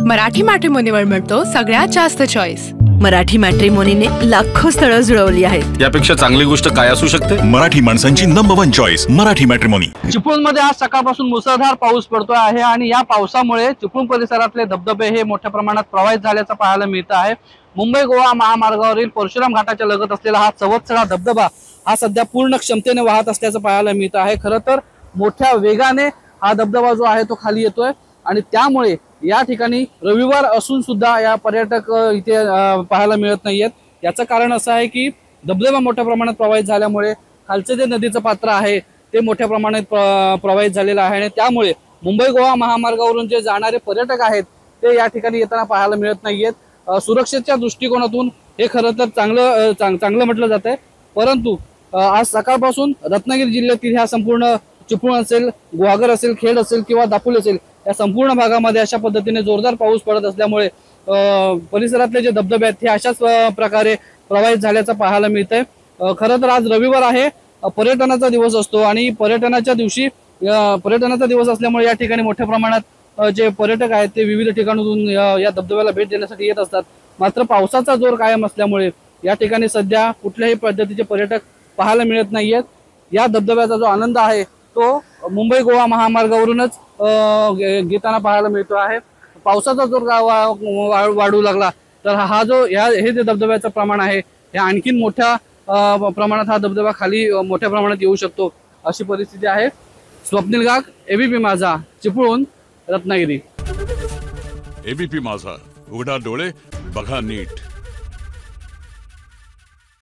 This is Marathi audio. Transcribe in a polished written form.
मराठी मॅट्रिमोनीवर मिळतो सगळ्यात जास्त चॉईस। मराठी मॅट्रिमोनीने लाखो स्थळं जुळवली आहेत। यापेक्षा चांगली गोष्ट काय असू शकते? मराठी माणसांची नंबर 1 चॉईस मराठी मॅट्रिमोनी। चिपळूणमध्ये आज सकाळपासून मुसळधार पाऊस पडतोय आहे आणि या पावसामुळे चिपळूण परिसरातले धबधबे हे मोठ्या प्रमाणात प्रवाहित झाल्याचं पाहायला मिळतं आहे। मुंबई गोवा महामार्गावरील परशुराम घाटाच्या लगत असलेला हा चवत्सळा धबधबा हा सध्या पूर्ण क्षमतेने वाहत असल्याचं पाहायला मिळतं आहे। खरं तर मोठ्या वेगाने हा धबधबा जो आहे तो खाली येतोय आणि त्यामुळे या ठिकाणी रविवार असून सुद्धा या पर्यटक इथे पाहायला मिळत नाहीयेत। याचं कारण असं आहे की धबधबा मोठ्या प्रमाणात प्रवाहित झाल्यामुळे खालचे जे नदीचं पात्र आहे ते मोठ्या प्रमाणात प्रवाहित झालेलं आहे आणि त्यामुळे मुंबई गोवा महामार्गावरून जे जाणारे पर्यटक आहेत ते या ठिकाणी येताना पाहायला मिळत नाहीयेत। सुरक्षेच्या दृष्टिकोनातून हे खरं तर चांगलं म्हटलं जात आहे, परंतु आज सकाळपासून रत्नागिरी जिल्ह्यातील ह्या संपूर्ण चिपळूण असेल, गुहागर असेल, खेड असेल किंवा दापोली असेल या संपूर्ण भागामध्ये अशा पद्धतीने जोरदार पाऊस पडत असल्यामुळे परिसरातले जे धबधबे आहेत ते अशाच प्रकारे प्रवाहित झाल्याचं पाहायला मिळतंय। खरं तर आज रविवार आहे, पर्यटनाचा दिवस असतो आणि पर्यटनाच्या दिवशी पर्यटनाचा दिवस असल्यामुळे या ठिकाणी मोठ्या प्रमाणात जे पर्यटक आहेत ते विविध ठिकाणातून या धबधब्याला भेट देण्यासाठी येत असतात। मात्र पावसाचा जोर कायम असल्यामुळे या ठिकाणी सध्या कुठल्याही पद्धतीचे पर्यटक पाहायला मिळत नाहीयेत। या धबधब्याचा जो आनंद आहे तो मुंबई गोवा महामार्गावरूनच घेताना पाहायला मिळतो आहे। पावसाचा जोर वाढू लागला तर हे जे धबधब्याचं प्रमाण आहे हे आणखीन मोठ्या प्रमाणात हा धबधबा खाली मोठ्या प्रमाणात येऊ शकतो अशी परिस्थिती आहे। स्वप्नील गाग, एबीपी माझा, चिपळूण, रत्नागिरी। एबीपी माझा, उघडा डोळे बघा नीट।